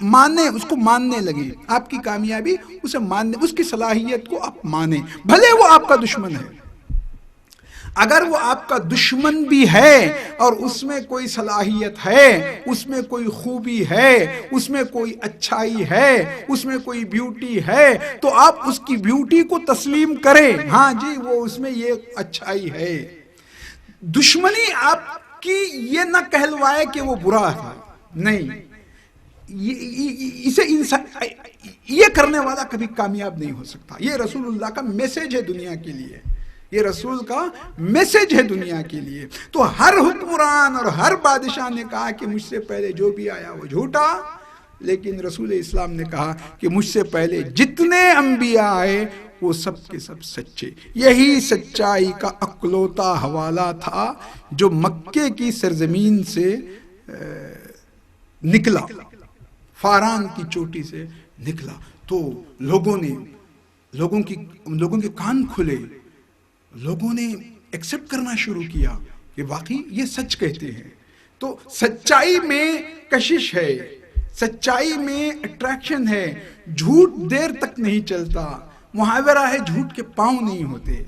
ماننے، اس کو ماننے لگیں۔ آپ کی کامیابی اسے ماننے، اس کی صلاحیت کو آپ مانیں، بھلے وہ آپ کا دشمن ہے۔ اگر وہ آپ کا دشمن بھی ہے اور اس میں کوئی صلاحیت ہے، اس میں کوئی خوبی ہے، اس میں کوئی اچھائی ہے، اس میں کوئی بیوٹی ہے، تو آپ اس کی بیوٹی کو تسلیم کریں، ہاں جی وہ اس میں یہ اچھائی ہے۔ دشمنی آپ کی یہ نہ کہلوائے کہ وہ برا تھا، نہیں، اسے انسان یہ کرنے والا کبھی کامیاب نہیں ہو سکتا۔ یہ رسول اللہ کا میسج ہے دنیا کے لیے، یہ رسول کا میسج ہے دنیا کے لیے۔ تو ہر حکمران اور ہر بادشاہ نے کہا کہ مجھ سے پہلے جو بھی آیا وہ جھوٹا، لیکن رسول اسلام نے کہا کہ مجھ سے پہلے جتنے انبیاء آئے وہ سب کے سب سچے۔ یہی سچائی کا اکلوتا حوالہ تھا جو مکے کی سرزمین سے نکلا، فاران کی چوٹی سے نکلا، تو لوگوں کے کان کھلے، لوگوں نے ایکسپٹ کرنا شروع کیا کہ واقعی یہ سچ کہتے ہیں۔ تو سچائی میں کشش ہے، سچائی میں اٹریکشن ہے، جھوٹ دیر تک نہیں چلتا، محاورہ ہے جھوٹ کے پاؤں نہیں ہوتے۔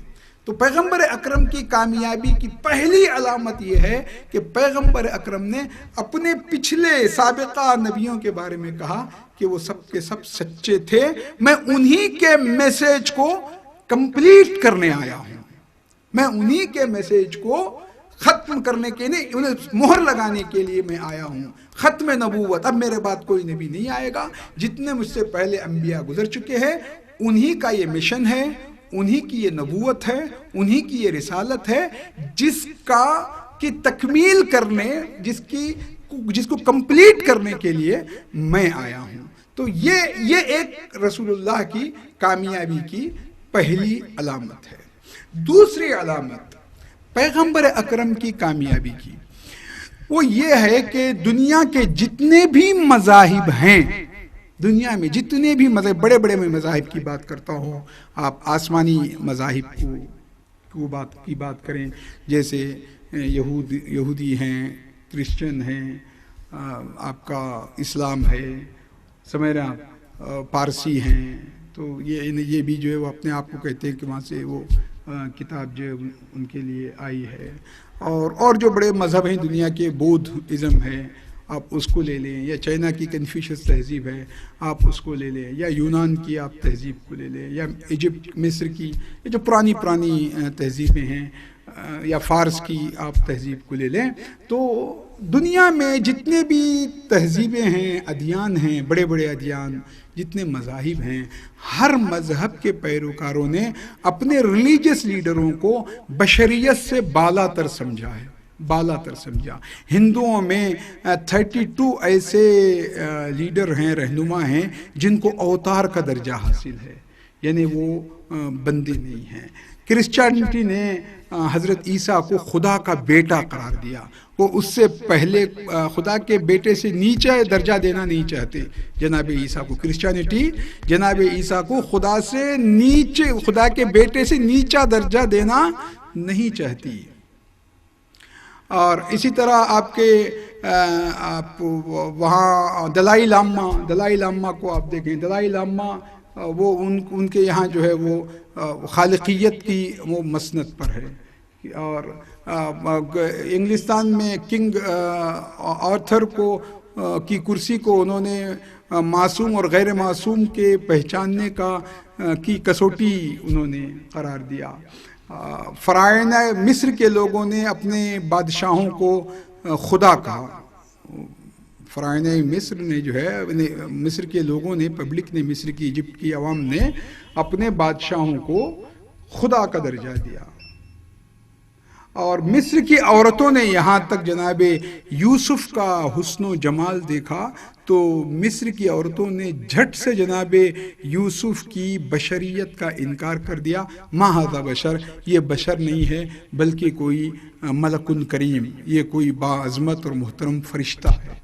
تو پیغمبر اکرم کی کامیابی کی پہلی علامت یہ ہے کہ پیغمبر اکرم نے اپنے پچھلے سابقہ نبیوں کے بارے میں کہا کہ وہ سب کے سب سچے تھے، میں انہی کے میسج کو کمپلیٹ کرنے آیا ہوں، میں انہی کے میسج کو ختم کرنے کے لیے، انہیں مہر لگانے کے لیے میں آیا ہوں۔ ختم نبوت، اب میرے بعد کوئی نبی نہیں آئے گا، جتنے مجھ سے پہلے انبیاء گزر چکے ہیں انہی کا یہ مشن ہے، انہی کی یہ نبوت ہے، انہی کی یہ رسالت ہے، جس کی تکمیل کرنے، جس کو کمپلیٹ کرنے کے لیے میں آیا ہوں۔ تو یہ ایک رسول اللہ کی کامیابی کی پہلی علامت ہے۔ دوسری علامت پیغمبر اکرم کی کامیابی کی وہ یہ ہے کہ دنیا کے جتنے بھی مذاہب ہیں، دنیا میں جتنے بھی مذہب، بڑے بڑے میں مذاہب کی بات کرتا ہوں، آپ آسمانی مذاہب کی بات کریں، جیسے یہودی ہیں، کرسچن ہیں، آپ کا اسلام ہے، سمیرا پارسی ہیں، تو یہ بھی جو ہے وہ اپنے آپ کو کہتے ہیں کہ وہاں سے وہ کتاب جو ان کے لیے آئی ہے، اور جو بڑے مذہب ہیں دنیا کے، بودھ ازم ہے، آپ اس کو لے لیں، یا چائنا کی کنفیوشس تہذیب ہے آپ اس کو لے لیں، یا یونان کی آپ تہذیب کو لے لیں، یا ایجپٹ مصر کی یہ جو پرانی تہذیبیں ہیں، یا فارس کی آپ تہذیب کو لے لیں۔ تو دنیا میں جتنے بھی تہذیبیں ہیں، ادیان ہیں، بڑے بڑے ادیان، جتنے مذاہب ہیں، ہر مذہب کے پیروکاروں نے اپنے ریلیجس لیڈروں کو بشریت سے بالا تر سمجھا ہے، بالا تر سمجھا۔ ہندوؤں میں 32 ایسے لیڈر ہیں، رہنما ہیں، جن کو اوتار کا درجہ حاصل ہے، یعنی وہ بندے نہیں ہیں۔ کرسچینٹی نے حضرت عیسیٰ کو خدا کا بیٹا قرار دیا، وہ اس سے پہلے خدا کے بیٹے سے نیچے درجہ دینا نہیں چاہتے جناب عیسیٰ کو۔ کرسچینٹی جناب عیسیٰ کو خدا سے نیچے، خدا کے بیٹے سے نیچا درجہ دینا نہیں چاہتی۔ اور اسی طرح آپ وہاں دلائی لاما کو آپ دیکھیں، دلائی لاما وہ ان کے یہاں جو ہے وہ خالقیت کی وہ مسند پر ہے۔ اور انگلستان میں کنگ آرتھر کی کرسی کو انہوں نے معصوم اور غیر معصوم کے پہچاننے کی کسوٹی انہوں نے قرار دیا۔ فرعونہ مصر کے لوگوں نے اپنے بادشاہوں کو خدا کہا، فرعونہ مصر نے جو ہے، مصر کے لوگوں نے، پبلک نے، مصر کی، ایجپٹ کی عوام نے اپنے بادشاہوں کو خدا کا درجہ دیا۔ اور مصر کی عورتوں نے یہاں تک جناب یوسف کا حسن و جمال دیکھا تو مصر کی عورتوں نے جھٹ سے جناب یوسف کی بشریت کا انکار کر دیا۔ ما ھذا بشر، یہ بشر نہیں ہے بلکہ کوئی ملک کریم، یہ کوئی باعظمت اور محترم فرشتہ ہے۔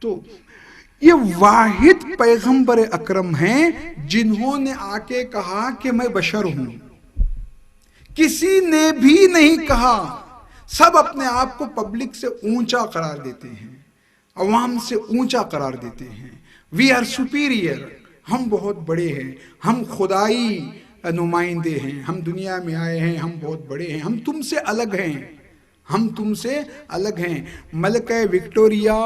تو یہ واحد پیغمبر اکرم ہیں جنہوں نے آ کے کہا کہ میں بشر ہوں۔ کسی نے بھی نہیں کہا، سب اپنے آپ کو پبلک سے اونچا قرار دیتے ہیں، عوام سے اونچا قرار دیتے ہیں۔ وی آر سپیریئر، ہم بہت بڑے ہیں، ہم خدائی نمائندے ہیں، ہم دنیا میں آئے ہیں، ہم بہت بڑے ہیں، ہم تم سے الگ ہیں، ہم تم سے الگ ہیں۔ ملکہ وکٹوریا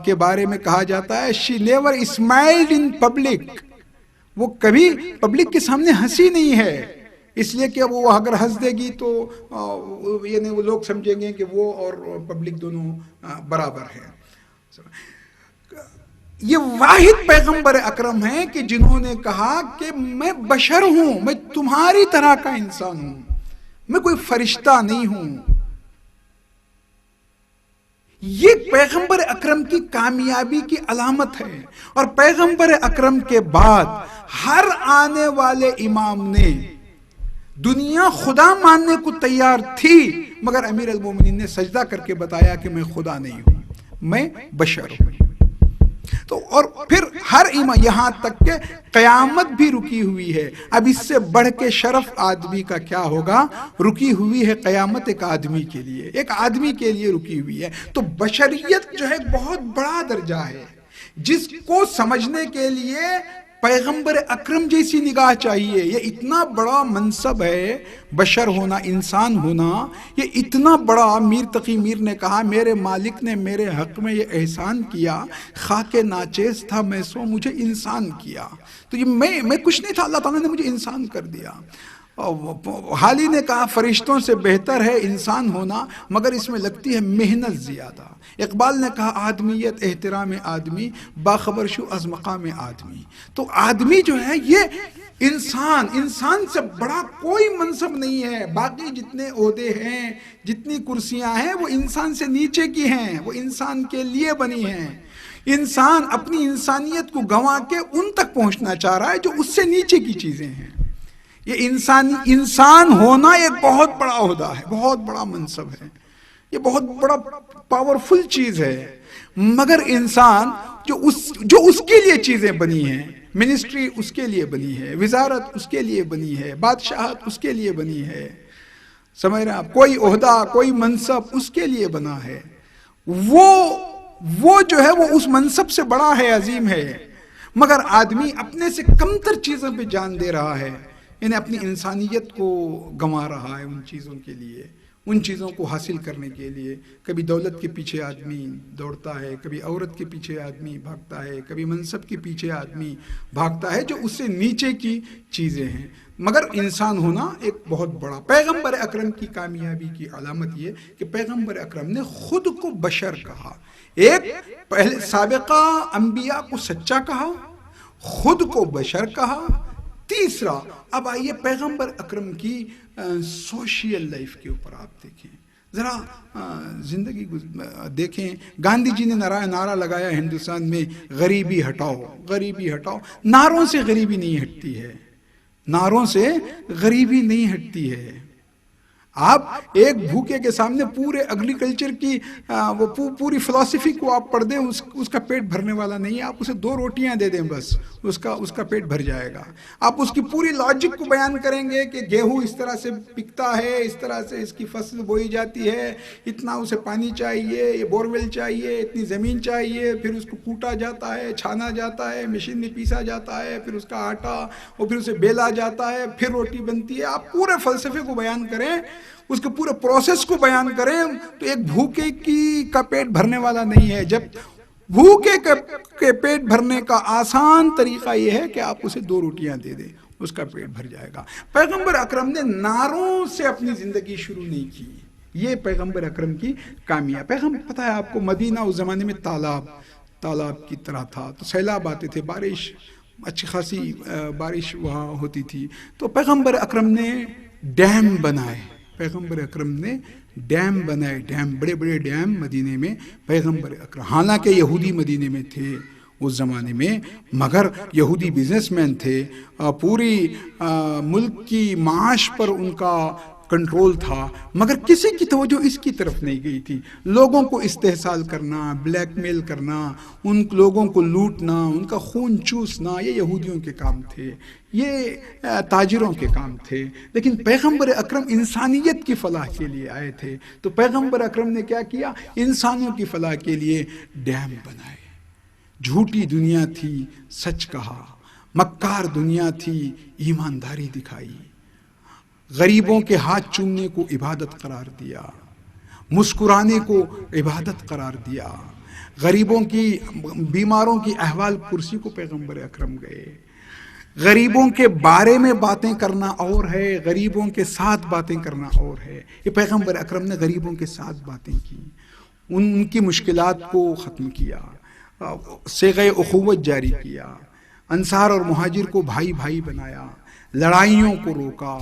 کے بارے میں کہا جاتا ہے she never smiled in public، وہ کبھی پبلک کے سامنے ہنسی نہیں ہے، اس لیے کہ وہ اگر ہنس دے گی تو یعنی وہ لوگ سمجھیں گے کہ وہ اور پبلک دونوں برابر ہیں۔ یہ واحد پیغمبر اکرم ہیں کہ جنہوں نے کہا کہ میں بشر ہوں، میں تمہاری طرح کا انسان ہوں، میں کوئی فرشتہ نہیں ہوں۔ یہ پیغمبر اکرم کی کامیابی کی علامت ہے، اور پیغمبر اکرم کے بعد ہر آنے والے امام نے دنیا خدا ماننے کو تیار تھی، مگر امیر المومنین نے سجدہ کر کے بتایا کہ میں خدا نہیں ہوں، میں بشر ہوں۔ تو اور پھر ہر امام، یہاں تک کہ قیامت بھی رکی ہوئی ہے۔ اب اس سے بڑھ کے شرف آدمی کا کیا ہوگا؟ رکی ہوئی ہے قیامت ایک آدمی کے لیے، ایک آدمی کے لیے رکی ہوئی ہے۔ تو بشریت جو ہے بہت بڑا درجہ ہے، جس کو سمجھنے کے لیے پیغمبر اکرم جیسی نگاہ چاہیے۔ یہ اتنا بڑا منصب ہے، بشر ہونا، انسان ہونا، یہ اتنا بڑا۔ میر تقی میر نے کہا میرے مالک نے میرے حق میں یہ احسان کیا، خاک ناچیز تھا میں سو مجھے انسان کیا۔ تو یہ میں کچھ نہیں تھا، اللہ تعالیٰ نے مجھے انسان کر دیا۔ حالی نے کہا فرشتوں سے بہتر ہے انسان ہونا، مگر اس میں لگتی ہے محنت زیادہ۔ اقبال نے کہا آدمیت احترام آدمی، باخبر شو از مقام آدمی۔ تو آدمی جو ہے یہ انسان سے بڑا کوئی منصب نہیں ہے۔ باقی جتنے عہدے ہیں، جتنی کرسیاں ہیں، وہ انسان سے نیچے کی ہیں، وہ انسان کے لیے بنی ہیں۔ انسان اپنی انسانیت کو گنوا کے ان تک پہنچنا چاہ رہا ہے جو اس سے نیچے کی چیزیں ہیں۔ یہ انسان ہونا ایک بہت بڑا عہدہ ہے، بہت بڑا منصب ہے، یہ بہت بڑا پاورفل چیز ہے۔ مگر انسان جو اس کے لیے چیزیں بنی ہیں، منسٹری اس کے لیے بنی ہے، وزارت اس کے لیے بنی ہے، بادشاہت اس کے لیے بنی ہے، سمجھ رہے ہیں آپ؟ کوئی عہدہ، کوئی منصب اس کے لیے بنا ہے، وہ جو ہے وہ اس منصب سے بڑا ہے، عظیم ہے۔ مگر آدمی اپنے سے کمتر چیزوں پہ جان دے رہا ہے، یعنی اپنی انسانیت کو گنوا رہا ہے ان چیزوں کے لیے، ان چیزوں کو حاصل کرنے کے لیے۔ کبھی دولت کے پیچھے آدمی دوڑتا ہے، کبھی عورت کے پیچھے آدمی بھاگتا ہے، کبھی منصب کے پیچھے آدمی بھاگتا ہے، جو اس سے نیچے کی چیزیں ہیں۔ مگر انسان ہونا ایک بہت بڑا۔ پیغمبر اکرم کی کامیابی کی علامت یہ کہ پیغمبر اکرم نے خود کو بشر کہا، ایک پہلے سابقہ انبیاء کو سچا کہا، خود کو بشر کہا۔ تیسرا، اب آئیے پیغمبر اکرم کی سوشل لائف کے اوپر آپ دیکھیں، ذرا زندگی دیکھیں۔ گاندھی جی نے نعرہ لگایا ہندوستان میں غریبی ہٹاؤ، غریبی ہٹاؤ۔ نعروں سے غریبی نہیں ہٹتی ہے، نعروں سے غریبی نہیں ہٹتی ہے۔ آپ ایک بھوکے کے سامنے پورے ایگریکلچر کی وہ پوری فلسفی کو آپ پڑھ دیں، اس کا پیٹ بھرنے والا نہیں ہے۔ آپ اسے 2 روٹیاں دے دیں بس، اس کا پیٹ بھر جائے گا۔ آپ اس کی پوری لاجک کو بیان کریں گے کہ گیہوں اس طرح سے پکتا ہے، اس طرح سے اس کی فصل بوئی جاتی ہے، اتنا اسے پانی چاہیے، یہ بورویل چاہیے، اتنی زمین چاہیے، پھر اس کو کوٹا جاتا ہے، چھانا جاتا ہے، مشین میں پیسا جاتا ہے، پھر اس کا آٹا، اور پھر اسے بیلا جاتا ہے، پھر روٹی بنتی ہے۔ آپ پورے فلسفے کو بیان کریں، اس کے پورے پروسیس کو بیان کریں، تو ایک بھوکے کا پیٹ بھرنے والا نہیں ہے۔ جب بھوکے کے پیٹ بھرنے کا آسان طریقہ یہ ہے کہ آپ اسے 2 روٹیاں دے دیں، اس کا پیٹ بھر جائے گا۔ پیغمبر اکرم نے نعروں سے اپنی زندگی شروع نہیں کی، یہ پیغمبر اکرم کی کامیابی۔ پیغمبر پتہ ہے آپ کو، مدینہ اس زمانے میں تالاب کی طرح تھا، تو سیلاب آتے تھے، بارش اچھی خاصی بارش وہاں ہوتی تھی، تو پیغمبر اکرم نے ڈیم بنائے، پیغمبر اکرم نے ڈیم بنائے، ڈیم، بڑے بڑے ڈیم مدینے میں پیغمبر اکرم، حالانکہ یہودی مدینے میں تھے اس زمانے میں، مگر یہودی بزنس مین تھے، پوری ملک کی معاش پر ان کا کنٹرول تھا، مگر کسی کی توجہ اس کی طرف نہیں گئی تھی۔ لوگوں کو استحصال کرنا، بلیک میل کرنا، ان لوگوں کو لوٹنا، ان کا خون چوسنا، یہ یہودیوں کے کام تھے، یہ تاجروں کے کام تھے۔ لیکن پیغمبر اکرم انسانیت کی فلاح کے لیے آئے تھے، تو پیغمبر اکرم نے کیا کیا؟ انسانوں کی فلاح کے لیے ڈیم بنائے۔ جھوٹی دنیا تھی، سچ کہا، مکار دنیا تھی ایمانداری دکھائی، غریبوں کے ہاتھ چومنے کو عبادت قرار دیا، مسکرانے کو عبادت قرار دیا، غریبوں کی بیماروں کی احوال پرسی کو پیغمبر اکرم گئے۔ غریبوں کے بارے میں باتیں کرنا اور ہے، غریبوں کے ساتھ باتیں کرنا اور ہے۔ یہ پیغمبر اکرم نے غریبوں کے ساتھ باتیں کی، ان کی مشکلات کو ختم کیا، صیغہ اخوت جاری کیا، انصار اور مہاجر کو بھائی بھائی بنایا، لڑائیوں کو روکا۔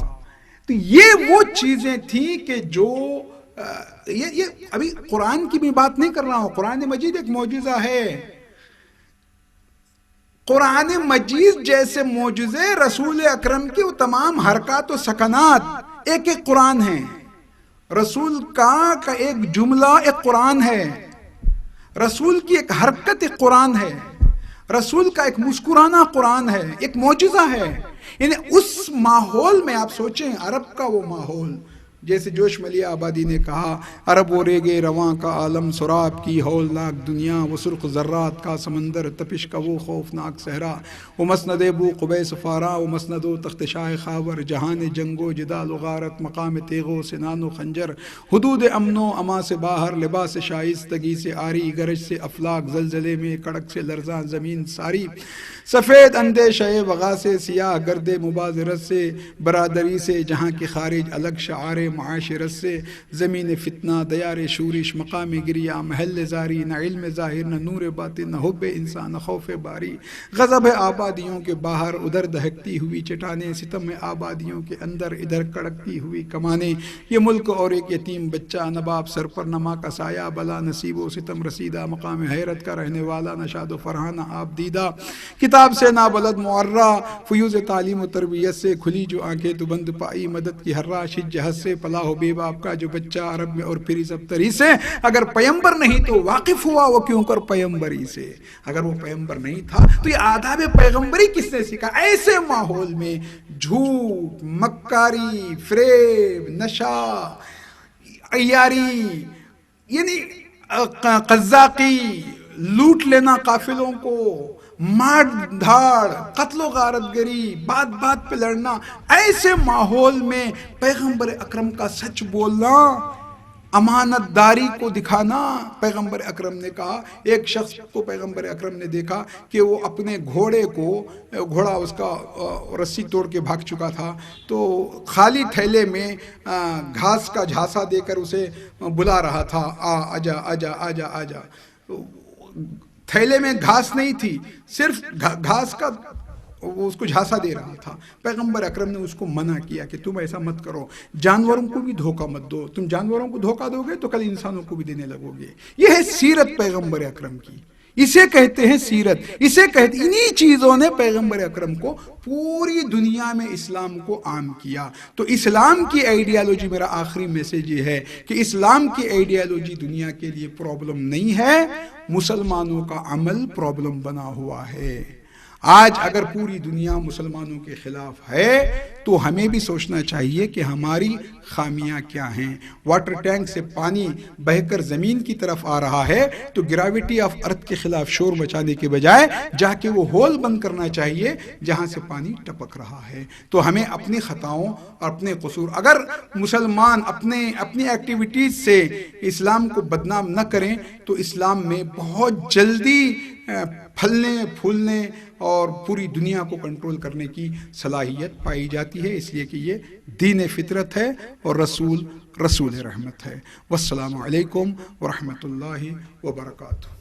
تو یہ وہ چیزیں تھیں کہ جو یہ ابھی قرآن کی بھی بات نہیں کر رہا ہوں، قرآن مجید ایک معجزہ ہے۔ قرآن مجید جیسے معجزے رسول اکرم کے وہ تمام حرکات و سکنات ایک ایک قرآن ہیں، رسول کا ایک جملہ ایک قرآن ہے، رسول کی ایک حرکت ایک قرآن ہے، رسول کا ایک مسکرانا قرآن ہے، ایک معجزہ ہے۔ یعنی اس ماحول میں آپ سوچیں، عرب کا وہ ماحول، جیسے جوش ملیہ آبادی نے کہا، عرب و ریگے رواں کا عالم، سراب کی ہولناک دنیا، وہ سرخ ذرات کا سمندر، تپش کا وہ خوفناک صحرا، وہ مسند بو قبیس فارا، وہ مسند و تخت شاہ خاور، جہان جنگ و جدال و غارت، مقام تیغ و سنان و خنجر، حدود امن و اما سے باہر، لباس شائستگی سے آری، گرج سے افلاک، زلزلے میں کڑک سے لرزاں زمین ساری، سفید اندیشہ وغا سے، سیاہ گرد مبازرت سے، برادری سے جہاں کی خارج الگ شعار معاشرت سے، زمین فتنہ دیار شورش، مقام گریا محل زاری، نہ علم ظاہر نہ نور باطن، نہ حب انسان نہ خوف باری، غضب آبادیوں کے باہر ادھر دہکتی ہوئی چٹانیں، ستم آبادیوں کے اندر ادھر کڑکتی ہوئی کمانیں، یہ ملک اور ایک یتیم بچہ، نباب سر پر نما کا سایہ، بلا نصیب و ستم رسیدہ، مقام حیرت کا رہنے والا، نہ شاد و فرحانہ آپ دیدہ، کتاب سے نابلد معرہ، فیوز تعلیم و تربیت سے کھلی جو آنکھیں تو بند پائی، مدد کی ہر راشد جہد سے، پلا ہو بے باپ کا جو بچہ عرب میں اور پھر سبتری سے، اگر پیمبر نہیں تو واقف ہوا وہ کیوں کر پیمبری سے، اگر وہ پیمبر نہیں تھا تو یہ آداب پیغمبری کس نے سکھا؟ ایسے ماحول میں جھوٹ، مکاری، فریب، نشہ، عیاری، یعنی قذاقی، لوٹ لینا قافلوں کو، مار دھاڑ، قتل و غارت گری، بات بات پہ لڑنا، ایسے ماحول میں پیغمبر اکرم کا سچ بولنا، امانت داری کو دکھانا۔ پیغمبر اکرم نے کہا، ایک شخص کو پیغمبر اکرم نے دیکھا کہ وہ اپنے گھوڑے کو، گھوڑا اس کا رسی توڑ کے بھاگ چکا تھا، تو خالی تھیلے میں گھاس کا جھاسا دے کر اسے بلا رہا تھا، آجا آجا آجا آجا۔ تھیلے میں گھاس نہیں تھی، صرف گھاس کا وہ اس کو جھاسا دے رہا تھا۔ پیغمبر اکرم نے اس کو منع کیا کہ تم ایسا مت کرو، جانوروں کو بھی دھوکہ مت دو، تم جانوروں کو دھوکہ دو گے تو کل انسانوں کو بھی دینے لگو گے۔ یہ ہے سیرت پیغمبر اکرم کی، اسے کہتے ہیں سیرت، اسے کہتے، انہی چیزوں نے پیغمبر اکرم کو پوری دنیا میں اسلام کو عام کیا۔ تو اسلام کی آئیڈیالوجی، میرا آخری میسیج یہ ہے کہ اسلام کی آئیڈیالوجی دنیا کے لیے پرابلم نہیں ہے، مسلمانوں کا عمل پرابلم بنا ہوا ہے۔ آج اگر پوری دنیا مسلمانوں کے خلاف ہے تو ہمیں بھی سوچنا چاہیے کہ ہماری خامیاں کیا ہیں۔ واٹر ٹینک سے پانی بہہ کر زمین کی طرف آ رہا ہے تو گریوٹی آف ارتھ کے خلاف شور مچانے کے بجائے جا کے وہ ہول بند کرنا چاہیے جہاں سے پانی ٹپک رہا ہے۔ تو ہمیں اپنی خطاؤں اور اپنے قصور، اگر مسلمان اپنی ایکٹیویٹیز سے اسلام کو بدنام نہ کریں تو اسلام میں بہت جلدی پھلنے پھولنے اور پوری دنیا کو کنٹرول کرنے کی صلاحیت پائی جاتی ہے، اس لیے کہ یہ دین فطرت ہے اور رسول رحمت ہے۔ والسلام علیکم ورحمۃ اللہ وبرکاتہ۔